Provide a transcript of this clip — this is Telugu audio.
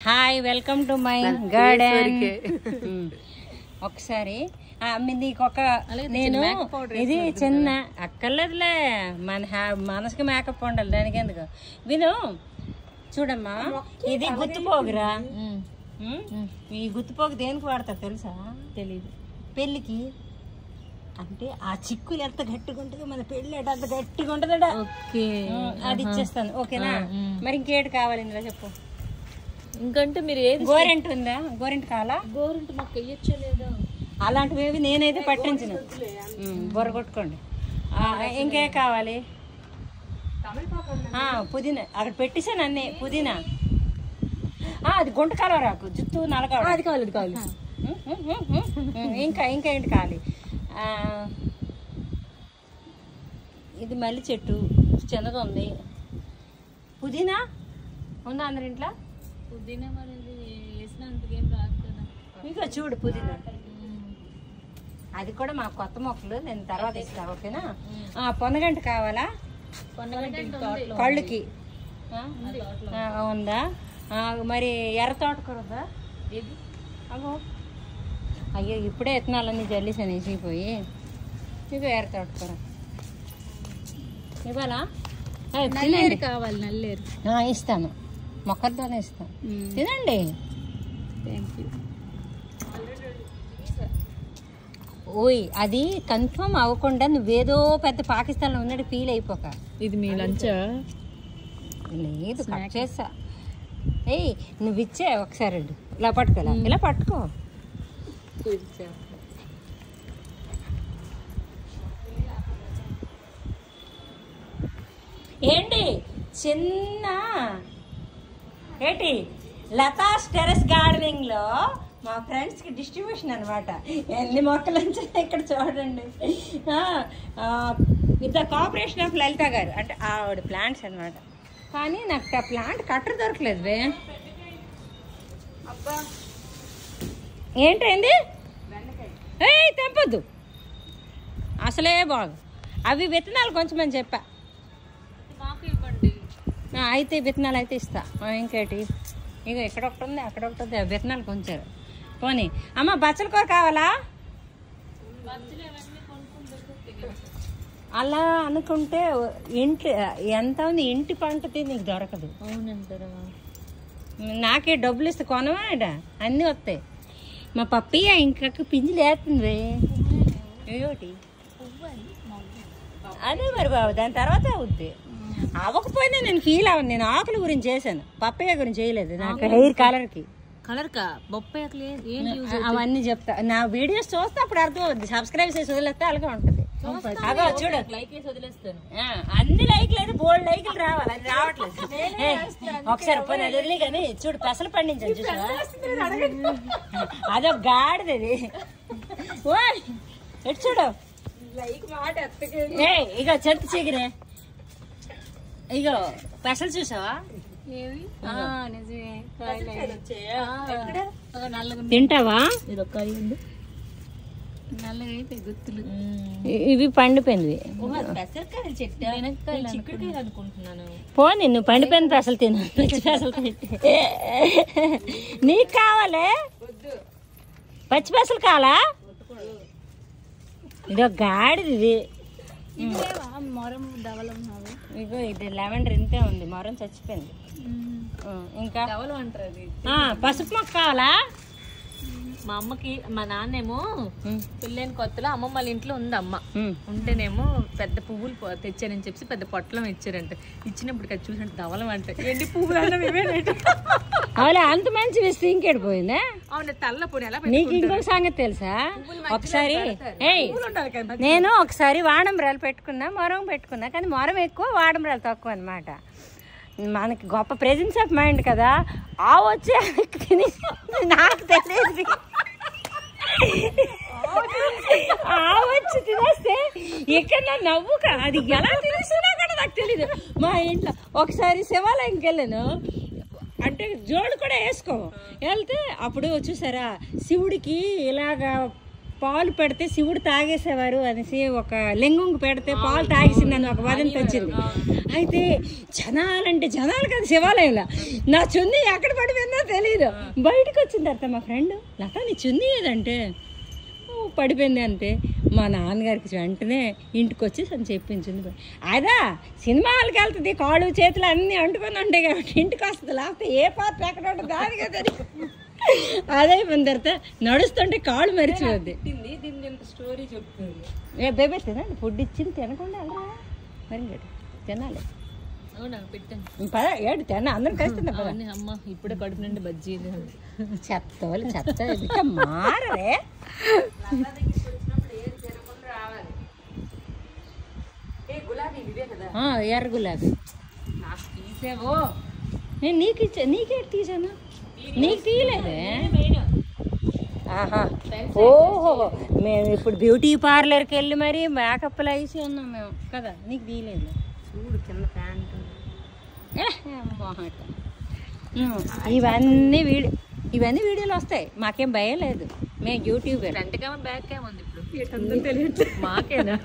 Hi, welcome to my garden. ఒకసారి నీకు ఒక నేను ఇది చిన్న అక్కర్లేదులే, మనసుకి మేకప్ ఉండాలి, దానికి ఎందుకు విను. చూడమ్మా, ఇది గుత్తుపోగురా. ఈ గుత్తుపోగు దేనికి వాడతారు తెలుసా? తెలీదు. పెళ్ళికి అంటే ఆ చిక్కులు ఎంత గట్టిగా ఉంటుంది, మన పెళ్ళి అంత గట్టిగా ఉంటుందట. అది ఇచ్చేస్తాను, ఓకేనా? మరి ఇంకేటి కావాలి ఇందులో చెప్పు. ఇంకంటే మీరు ఏది గోరెంట్ ఉందా? గోరెంట్ కావాలా? గోరింట మాకు వెయ్యొచ్చలేదా? అలాంటివి నేనైతే పట్టించిన. బొర్ర కొట్టుకోండి. ఇంకే కావాలి? పుదీనా అక్కడ పెట్టేసాను అన్ని. పుదీనా అది గుంట కలవరాకు, జుత్తు నలగా, అది కావాలి, అది కావాలి. ఇంకా ఇంకా ఏంటి కావాలి? ఇది మల్లి చెట్టు చిన్నది ఉంది. పుదీనా ఉందా అందరి ఇంట్లో? పుదీనా మరి వేసినంతకేం రాదు కదా. ఇంకా చూడు పుదీనా, అది కూడా మా కొత్త మొక్కలు, నేను తర్వాత ఇస్తా, ఓకేనా? పొన్నగంట కావాలా? కళ్ళుకి ఉందా? మరి ఎర్ర తోటకూర ఉందా? అగో అయ్యో, ఇప్పుడే విత్తనాలన్నీ జల్లిసాను వేసిపోయి. ఇగో ఎర్ర తోటకూర ఇవ్వాలా? నల్లేరు కావాలి, నల్లేరు ఇస్తాను, మొక్కలతోనే ఇస్తాను, తినండి. Thank you. ఓయ్, అది కన్ఫర్మ్ అవ్వకుండా నువ్వేదో పెద్ద పాకిస్తాన్లో ఉన్నట్టు ఫీల్ అయిపోక. ఇది మీ లంచా? లేదు, కట్ చేస్తా. ఏయ్, నువ్వు ఇచ్చే ఒకసారి ఇలా పట్టుకోలే, ఇలా పట్టుకో. ఏంటి చిన్న ఏంటి లతాస్ టెరెస్ గార్డెనింగ్ లో మా ఫ్రెండ్స్ కి డిస్ట్రిబ్యూషన్ అనమాట. ఎన్ని మొక్కలు ఇక్కడ చూడండి. విత్ ద కోఆపరేషన్ ఆఫ్ లలిత గారు, అంటే ఆవిడ ప్లాంట్స్ అనమాట. కానీ నాకు ఆ ప్లాంట్ కట్టర్ దొరకలేదు బే. ఏంటైంది? ఏయ్, తెంపొద్దు అసలే బాగు. అవి విత్తనాలు కొంచెం అని చెప్పా. అయితే విత్తనాలు అయితే ఇస్తా. ఇంకేటి? ఇగో ఇక్కడ ఒకటి ఉంది, అక్కడ ఒకటి ఉంది, విత్తనాలు కొంచారు. పోనీ అమ్మ, బచ్చల కూర కావాలా? అలా అనుకుంటే ఇంటి ఎంత ఉంది, ఇంటి పంట నీకు దొరకదు. అవునంటారా? నాకే డబ్బులు ఇస్తే కొనవాడ అన్నీ వస్తాయి. మా పప్పయ్య ఇంకొక పింజలు వేస్తుంది. ఏమిటి అదే మరి బాబు, దాని తర్వాత అవుద్ది. అవ్వకపోయినా నేను ఫీల్ అవ్వను. నేను ఆకుల గురించి చేశాను, పప్పయ్య గురించి చేయలేదు. నాకు హెయిర్ కలర్కి అవన్నీ చెప్తా. నా వీడియోస్ చూస్తే అప్పుడు అర్థం అవుద్ది. సబ్స్క్రైబ్ చేసి వదిలేస్తే అలాగే ఉంటుంది. అదో చూడు, అన్ని లైక్ లేదు, బోల్డ్ లైకులు రావాలి, అది రావట్లేదు. ఒకసారి పోనీ అది వదిలే. కానీ చూడు, పెసలు పండించాను చూసా, అదో గాడిది. ఓయ్ ఎటు చూడు, ఇగో చెత్త చీగిరే, ఇగో పెసలు చూసావా? తింటావా? గుత్తులు ఇవి పండిపోయింది. పోనీ నువ్వు పండిపోయిన పెసలు తిను, పచ్చి పెసలు తింటే. నీకు కావాలే పచ్చి పెసలు కావాలా? ఇదో గాడిది ఇది. ఇగో ఇది లెవెండర్ ఇంతే ఉంది, మొరం చచ్చిపోయింది. ఇంకా పసుపు మొక్క కావాలా? మా అమ్మకి, మా నాన్నేమో పెళ్ళైన కొత్తలో అమ్మమ్మ వాళ్ళ ఇంట్లో ఉంది అమ్మ. ఉంటేనేమో పెద్ద పువ్వులు తెచ్చానని చెప్పి పెద్ద పొట్లం ఇచ్చారంట. ఇచ్చినప్పుడు అది చూసినట్టు ధవలం అంటే ఎండి పువ్వులు అవునా? అంత మంచి వేస్తే ఇంకెడిపోయిందా? అవును, తల్ల పొడి ఎలా. నీకు ఇంకొక సంగతి తెలుసా? ఒకసారి నేను ఒకసారి వాడంబరాలు పెట్టుకున్నా, మొరం పెట్టుకున్నా. కానీ మొరం ఎక్కువ, వాడంబరాలు తక్కువ అనమాట. మనకి గొప్ప ప్రెజెన్స్ ఆఫ్ మైండ్ కదా. వచ్చే నాకు తెలియదు, వచ్చి తినేస్తే ఇక్కడ నవ్వు. అది ఎలా తినేసినా కూడా నాకు తెలీదు. మా ఇంట్లో ఒకసారి శివాలయంకి వెళ్ళాను, అంటే జోడు కూడా వేసుకో వెళ్తే అప్పుడు చూసారా, శివుడికి ఇలాగా పాలు పెడితే శివుడు తాగేసేవారు అనేసి ఒక లింగంకు పెడితే పాలు తాగేసిందని ఒక వదంతి వచ్చింది. అయితే జనాలంటే జనాలు కదా శివాలయంలో. నా చున్నీ ఎక్కడ పడిపోయిందో తెలియదు. బయటకు వచ్చిన తర్వాత మా ఫ్రెండ్ లత నీ చున్నీ ఏదంటే పడిపోయింది అంతే. మా నాన్నగారికి వెంటనే ఇంటికి వచ్చి అని చెప్పించింది. అదా సినిమా హాల్కి వెళ్తుంది, కాళ్ళు చేతులు అన్నీ అంటుకొని ఉంటాయి కాబట్టి ఇంటికి వస్తుంది. లేకపోతే ఏ పాత్ర ఎక్కడ ఉంటుంది దాని కదా. అదైపోయిన తర్వాత నడుస్తుంటే కాళ్ళు మరిచిపోద్ది. స్టోరీ చెప్తుంది. బేబే తినండి, ఫుడ్ ఇచ్చింది తినకుండా వెళ్ళరా మరి తినాలి. అవునా పెట్టాను పద ఏడు తిన్నా అందరం కలుస్తుందా పద. అమ్మ ఇప్పుడే కడుపు నుండి బజ్జీలు చెత్త వాళ్ళు చెత్త ఇంకా మారరే. ఎర్ర గులాబీ తీసేవో నేను నీకు ఇచ్చా. నీకేటి తీసాను? నీకు తీయలేదే. ఆహా ఓహో మేము ఇప్పుడు బ్యూటీ పార్లర్కి వెళ్ళి మరి మేకప్లు వేసి ఉన్నాం మేము కదా. నీకు తీయలేదు. చూడు కింద ప్యాంట్. ఇవన్నీ వీడియోలు వస్తాయి, మాకేం భయం లేదు. మేము YouTuber. Front camera back camera ఉంది ఇప్పుడు తెలియదు మాకేనా.